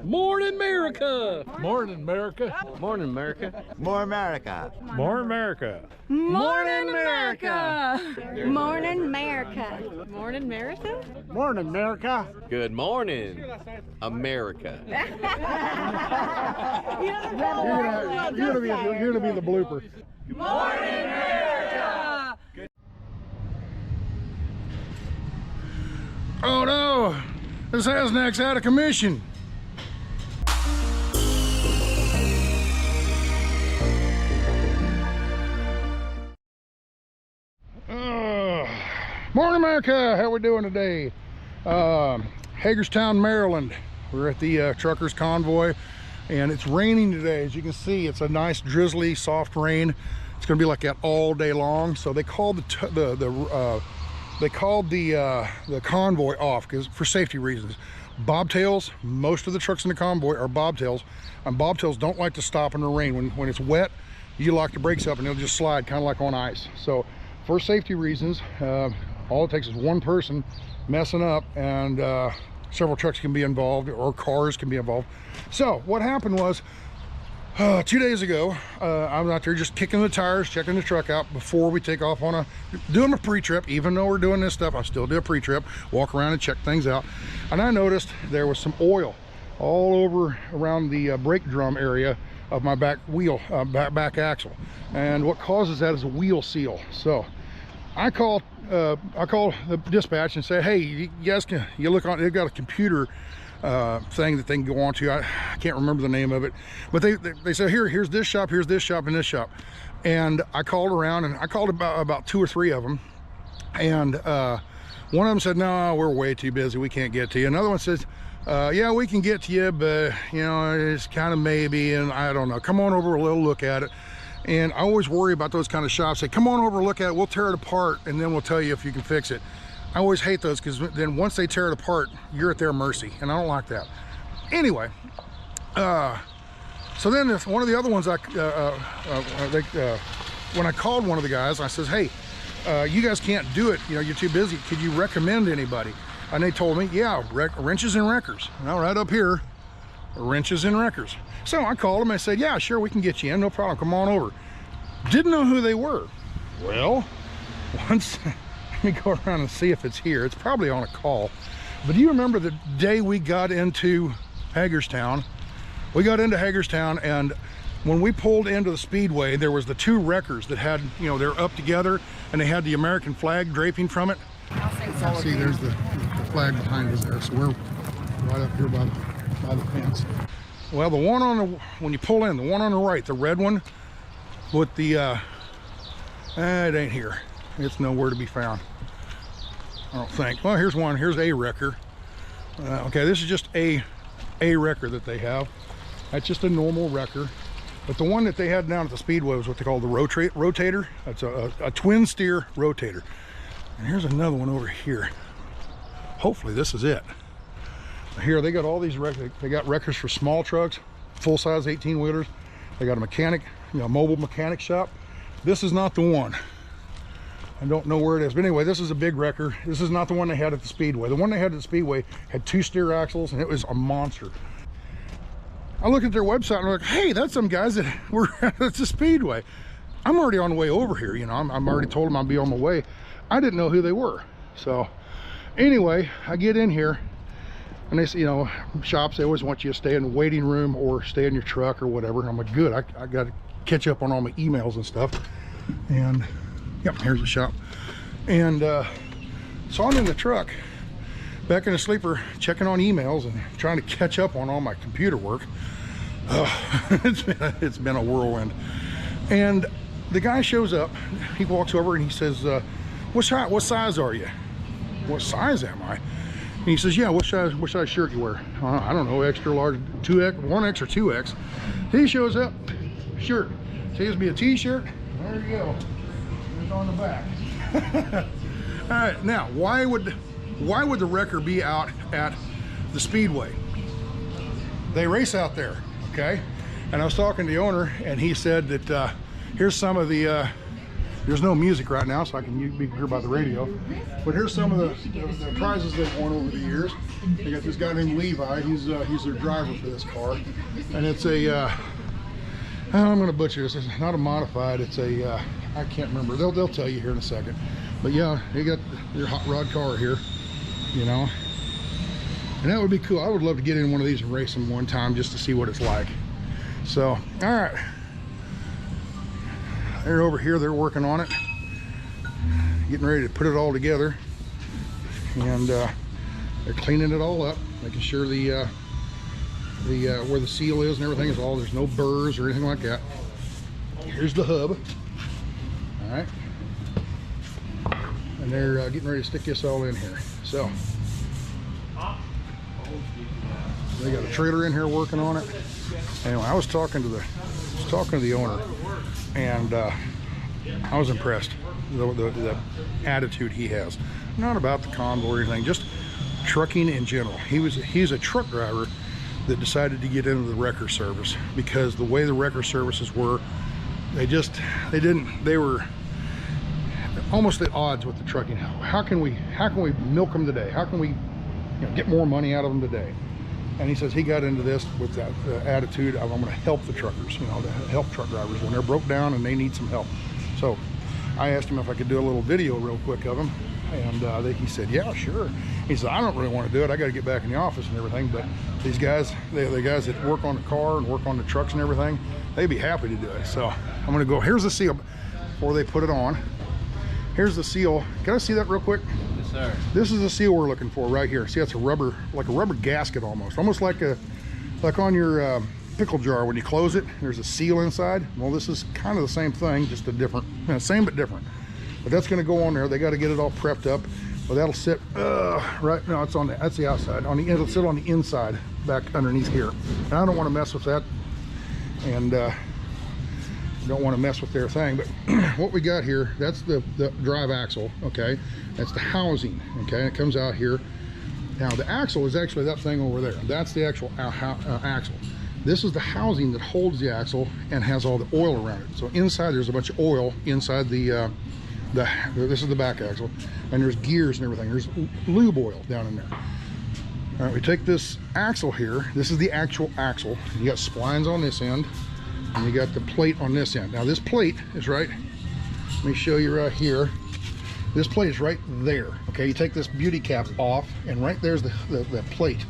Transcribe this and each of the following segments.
Morning, America! Morning, America. Morning, America. More America. More America. Morning, America. Morning, America. Morning, America. Morning, America. Good morning, America. You're gonna be the blooper. Morning, America. Oh no, this Sasnak's out of commission. Morning, America. How we doing today? Hagerstown, Maryland. We're at the truckers convoy, and it's raining today. As you can see, it's a nice drizzly, soft rain. It's going to be like that all day long. So they called the convoy off because for safety reasons. Bobtails, most of the trucks in the convoy are bobtails, and bobtails don't like to stop in the rain. When it's wet, you lock the brakes up and they'll just slide kind of like on ice. So for safety reasons, all it takes is one person messing up, and several trucks can be involved, or cars can be involved. So what happened was, 2 days ago, I was out there just kicking the tires, checking the truck out before we take off on doing a pre-trip. Even though we're doing this stuff, I still do a pre-trip, walk around and check things out. And I noticed there was some oil all over around the brake drum area of my back wheel, back axle. And what causes that is a wheel seal. So I called the dispatch and said, hey, you guys you look on, they've got a computer thing that they can go on to. I can't remember the name of it, but they said, here's this shop, and this shop. And I called around, and I called about 2 or 3 of them, and one of them said, no, we're way too busy, we can't get to you. Another one says, yeah, we can get to you, but you know, it's kind of maybe, and I don't know, come on over a little look at it. And I always worry about those kind of shops. Say, come on over, look at it, we'll tear it apart, and then we'll tell you if you can fix it. I always hate those, because then once they tear it apart, you're at their mercy, and I don't like that. Anyway, so then one of the other ones, when I called one of the guys, I says, hey, you guys can't do it, you know, you're too busy. Could you recommend anybody? And they told me, yeah, Wrenches and Wreckers. Now right up here, Wrenches and Wreckers. So I called them, I said, yeah, sure, we can get you in, no problem, come on over. Didn't know who they were. Well, once, let me go around and see if it's here. It's probably on a call. But do you remember the day we got into Hagerstown? We got into Hagerstown, and when we pulled into the speedway, there was the 2 wreckers that had, you know, they're up together, and they had the American flag draping from it. See, there's the flag behind us there, so we're right up here by the fence. Well, the one on the, when you pull in, the one on the right, the red one with the it ain't here, it's nowhere to be found, I don't think. Well, here's one, here's a wrecker. Okay, this is just a wrecker that they have. That's just a normal wrecker, but the one that they had down at the speedway was what they call the rotator. That's a twin steer rotator. And here's another one over here. Hopefully this is it. Here they got all these wreckers. They got wreckers for small trucks, full-size 18-wheelers. They got a mechanic, you know, mobile mechanic shop. This is not the one. I don't know where it is, but anyway, this is a big wrecker. This is not the one they had at the speedway. The one they had at the speedway had 2 steer axles, and it was a monster. I look at their website and I'm like, hey, that's some guys that were at the speedway. I'm already on the way over here, you know. I'm already told them I'll be on my way. I didn't know who they were. So anyway, I get in here, and they say, you know, shops, they always want you to stay in the waiting room or stay in your truck or whatever. And I'm like, good, I got to catch up on all my emails and stuff. And yep, here's the shop. And so I'm in the truck, back in the sleeper, checking on emails and trying to catch up on all my computer work. It's been a whirlwind. And the guy shows up, he walks over and he says, what size are you? What size am I? And he says, yeah, what size shirt you wear? I don't know, extra large, 2X, 1X or 2X. He shows up, shirt. Saves me a t-shirt. There you go. It's on the back. All right, now, why would the wrecker be out at the speedway? They race out there, okay? And I was talking to the owner, and he said that here's some of the There's no music right now, so I can be heard by the radio. But here's some of the prizes they've won over the years. They got this guy named Levi. He's their driver for this car, and it's a I'm going to butcher this. It's not a modified. It's a I can't remember. They'll tell you here in a second. But yeah, you got your hot rod car here, you know. And that would be cool. I would love to get in one of these and race them one time just to see what it's like. So, all right. They're over here. They're working on it, getting ready to put it all together. And they're cleaning it all up, making sure the where the seal is and everything is all. There's no burrs or anything like that. Here's the hub. All right. And they're getting ready to stick this all in here. So. They got a trailer in here working on it. Anyway, I was talking to the owner, and I was impressed the attitude he has. Not about the convoy or anything, just trucking in general. He's a truck driver that decided to get into the wrecker service because the way the wrecker services were, they were almost at odds with the trucking. How can we milk them today? How can we get more money out of them today? And he says he got into this with that attitude of, I'm going to help the truckers, to help truck drivers when they're broke down and they need some help. So I asked him if I could do a little video real quick of him, and he said, yeah, sure. He said, I don't really want to do it. I got to get back in the office and everything, but these guys, the guys that work on the car and work on the trucks and everything, they'd be happy to do it. So I'm going to go, here's the seal before they put it on. Here's the seal. Can I see that real quick? Yes, sir. This is the seal we're looking for right here. See, that's a rubber, like a rubber gasket almost like on your pickle jar when you close it. There's a seal inside. Well, this is kind of the same thing, just a different, same but different. But that's going to go on there. They got to get it all prepped up. But that'll sit right. No, it's on that's the outside. It'll sit on the inside, back underneath here. And I don't want to mess with that. And don't want to mess with their thing, but what we got here, that's the drive axle. Okay, that's the housing. Okay, it comes out here. Now the axle is actually that thing over there. That's the actual axle. This is the housing that holds the axle and has all the oil around it. So inside there's a bunch of oil inside this is the back axle, and there's gears and everything. There's lube oil down in there. All right, we take this axle here. This is the actual axle. You got splines on this end, and you got the plate on this end. Now this plate is right, let me show you right here. This plate is right there. Okay, you take this beauty cap off, and right there's the plate,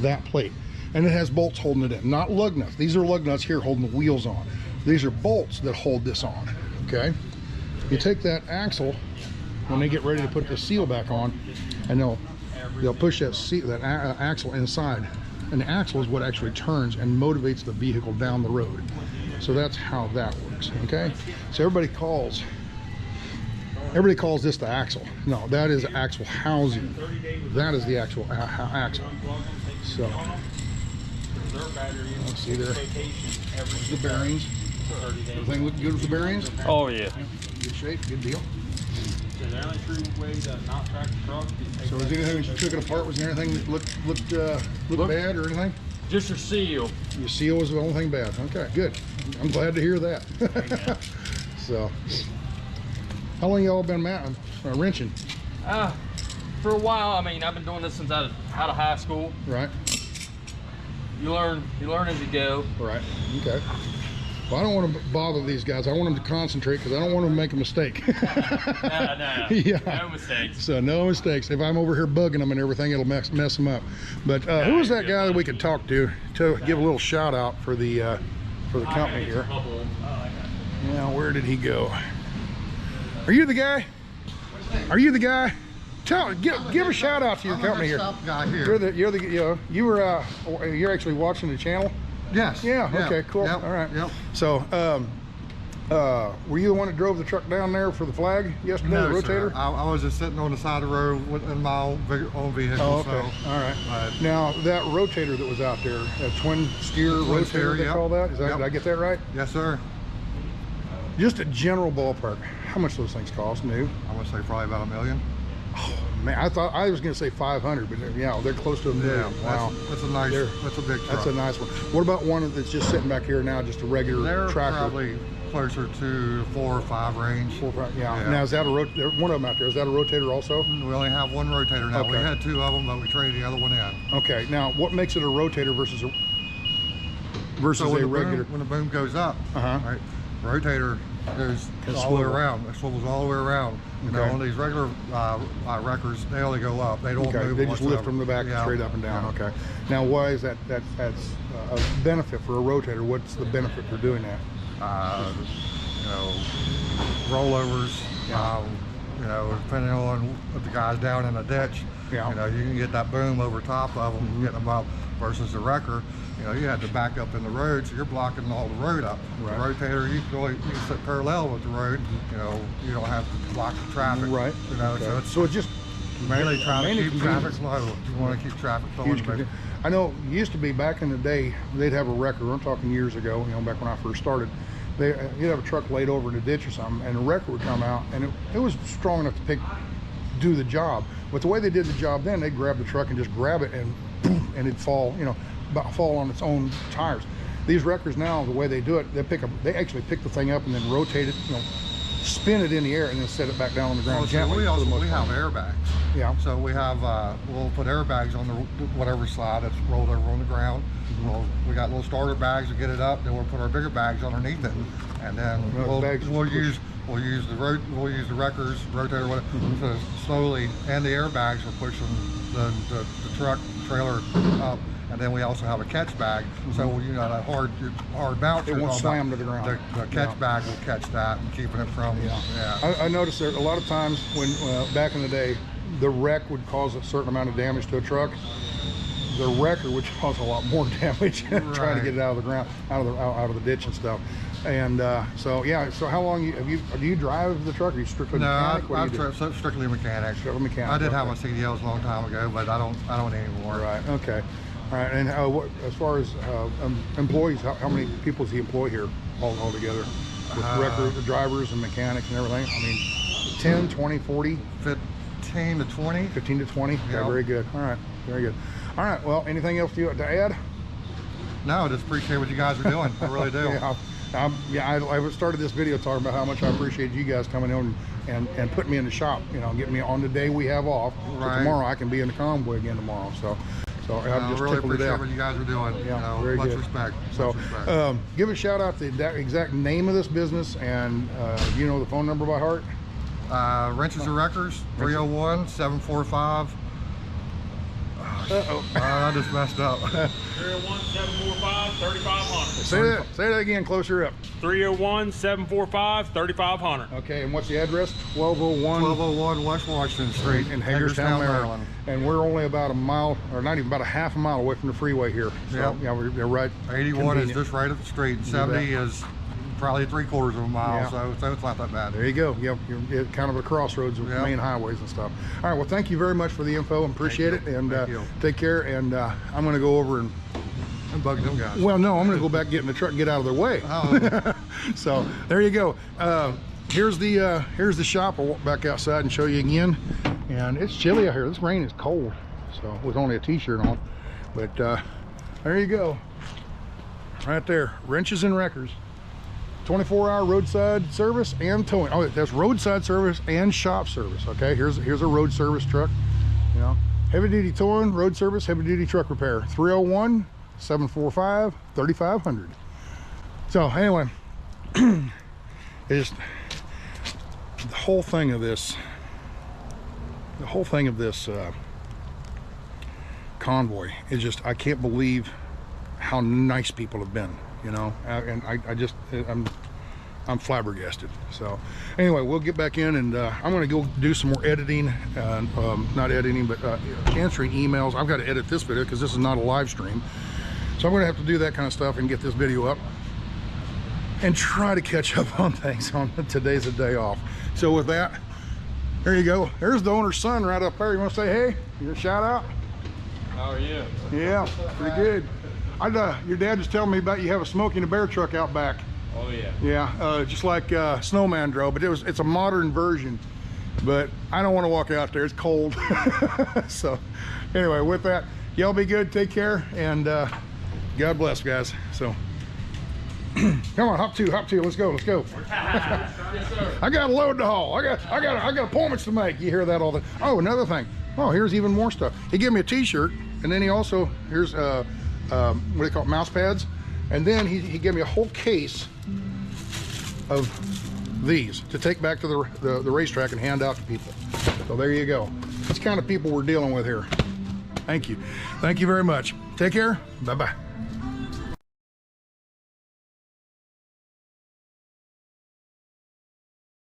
that plate. And it has bolts holding it in, not lug nuts. These are lug nuts here holding the wheels on. These are bolts that hold this on, okay? You take that axle, when they get ready to put the seal back on, and they'll push that axle inside. And the axle is what actually turns and motivates the vehicle down the road. So that's how that works, okay? So everybody calls this the axle. No, that is axle housing. That is the actual axle. So, let's see there. The bearings. Everything looking good with the bearings? Oh yeah. Good shape, good deal. So the only true way to not track the truck is So was anything when you took it apart, was there anything that looked bad or anything? just your seal. Your seal was the only thing bad. Okay, good. I'm glad to hear that. So, how long y'all been wrenching? For a while. I mean, I've been doing this since out of high school. Right. You learn as you go. Right. Okay. Well, I don't want to bother these guys. I want them to concentrate because I don't want them to make a mistake. No. Yeah. No mistakes. So no mistakes. If I'm over here bugging them and everything, it'll mess them up. But who was that guy that we could talk to give a little shout out for the company here? Now, where did he go? Are you the guy? Are you the guy? Give a shout out to your company here. Guy here. You're actually watching the channel. Yes. Yeah. Okay. Cool. Yep. All right. Yep. So, were you the one that drove the truck down there for the flag yesterday? No, the rotator. sir. I was just sitting on the side of the road in my own vehicle. Oh, okay. So, all right. Now that rotator that was out there, a twin steer rotator, they call that. Is that? Yep. Did I get that right? Yes, sir. Just a general ballpark. How much those things cost new? I would say probably about $1 million. Oh man, I was gonna say 500, but yeah, they're close to a million. Yeah, Wow, that's a nice, that's a big truck. that's a nice one. What about one that's just sitting back here now, just a regular They're tractor? probably closer to 4 or 5 range. 4 or 5, yeah. Now is that a one of them out there? Is that a rotator also? We only have one rotator now. Okay. We had 2 of them, but we traded the other one in. Okay. Now, what makes it a rotator versus a So when a regular? when the boom goes up, right, rotator goes Can all the way swivel. around. It swivels all the way around. You know, Okay. on these regular wreckers, they only go up. They don't Okay, move. they just lift whatsoever. from the back Yeah. straight up and down. Yeah. Okay. Now, why is that? That's a benefit for a rotator. What's the benefit for doing that? You know, rollovers. You know, depending on if the guy's down in a ditch, Yeah. you know, you can get that boom over top of them, get them up. Versus the wrecker, you know, you had to back up in the road, so you're blocking all the road up. Right. The rotator, you can sit parallel with the road. You know, you don't have to block the traffic. Right. You know, Okay. so it's it just mainly trying to keep convenience. traffic low. You want to keep traffic Huge flowing. convenience. I know it used to be back in the day, they'd have a wrecker. I'm talking years ago, you know, back when I first started. You'd have a truck laid over in a ditch or something, and a wrecker would come out, and it was strong enough to do the job. But the way they did the job then, they'd grab the truck and just grab it, and boom, and it'd fall, you know, fall on its own tires. These wreckers now, the way they do it, they actually pick the thing up and then rotate it, you know, spin it in the air and then set it back down on the ground Well, so gently. we for the also most part. have airbags. Yeah. So we have we'll put airbags on the whatever slide that's rolled over on the ground. We got little starter bags to get it up. Then we'll put our bigger bags underneath it, and then we'll use the wreckers, rotator, whatever, to slowly, and the airbags are pushing the truck trailer up. And then we also have a catch bag, so you know that hard bounce. It won't slam to the ground. The catch bag will catch that and keeping it from. I noticed that a lot of times when back in the day, the wreck would cause a certain amount of damage to a truck. The wrecker would cause a lot more damage trying to get it out of the ground, out of the ditch and stuff. And so yeah. So how long do you drive the truck? Are you strictly mechanic? No, I'm strictly mechanic. Strictly mechanic. I did have my CDLs a long time ago, but I don't anymore. Right. Okay. All right. And as far as employees, how many people does he employ here all together? With wrecker, drivers and mechanics and everything? I mean, 10, 20, 40? 15 to 20. 15 to 20? Okay, Yeah. very good. All right. Very good. All right. Well, anything else to add? No, I just appreciate what you guys are doing. I really do. I started this video talking about how much I appreciate you guys coming in and putting me in the shop, you know, getting me on the day we have off. So Right. tomorrow I can be in the convoy again tomorrow. So I'm just really tickled to appreciate death. what you guys are doing. Yeah, You know, very much good. respect. So much respect. give a shout out to the exact name of this business, and you know the phone number by heart? Wrenches and Wreckers, 301-745. I just messed up. 301-745-3500. Say that again, closer up. 301-745-3500. Okay, and what's the address? 1201 1201 West Washington Street, in Hagerstown, Maryland. And we're only about a mile, or not even about a half a mile away from the freeway here. So Yep. yeah, we're right. 81 is convenient. just right up the street. 70 is probably 3/4 of a mile, Yeah. so it's not that bad. There you go. Yep, you're at kind of a crossroads of Yep. main highways and stuff. All right, well, thank you very much for the info. Appreciate it, and Thank you. take care. And I'm going to go over and Bug them guys. well, no, I'm going to go back, get in the truck, and get out of their way. Oh. So there you go. Here's the shop. I'll walk back outside and show you again. And it's chilly out here. This rain is cold, so with only a t-shirt on. But there you go. Right there, Wrenches and Wreckers. 24-hour roadside service and towing. Oh, that's roadside service and shop service. Okay, here's a road service truck. You know, heavy duty towing, road service, heavy duty truck repair. 301-745-3500. So anyway, it's the whole thing of this convoy is just, I can't believe how nice people have been, you know, and I'm flabbergasted. So anyway, we'll get back in, and I'm going to go do some more editing, not editing, but answering emails. I've got to edit this video because this is not a live stream, so I'm going to have to do that kind of stuff and get this video up and try to catch up on things. On today's a day off. So with that, there you go. There's the owner's son right up there. You want to say hey? Your shout out? How are you? Yeah, pretty good. Your dad just telling me about you have a Smokey and a Bear truck out back. Oh yeah. Yeah, just like Snowman drove, but it's a modern version. but I don't want to walk out there. It's cold. So anyway, with that, y'all be good, take care, and God bless, guys. So come on, hop two, let's go. I got a load to haul. I got appointments to make. You hear that all the. Oh, another thing. Oh, here's even more stuff. He gave me a t-shirt, and then he also, here's what do they call it, mouse pads, and then he gave me a whole case of these to take back to the racetrack and hand out to people. So there you go. That's the kind of people we're dealing with here. Thank you very much. Take care. Bye-bye.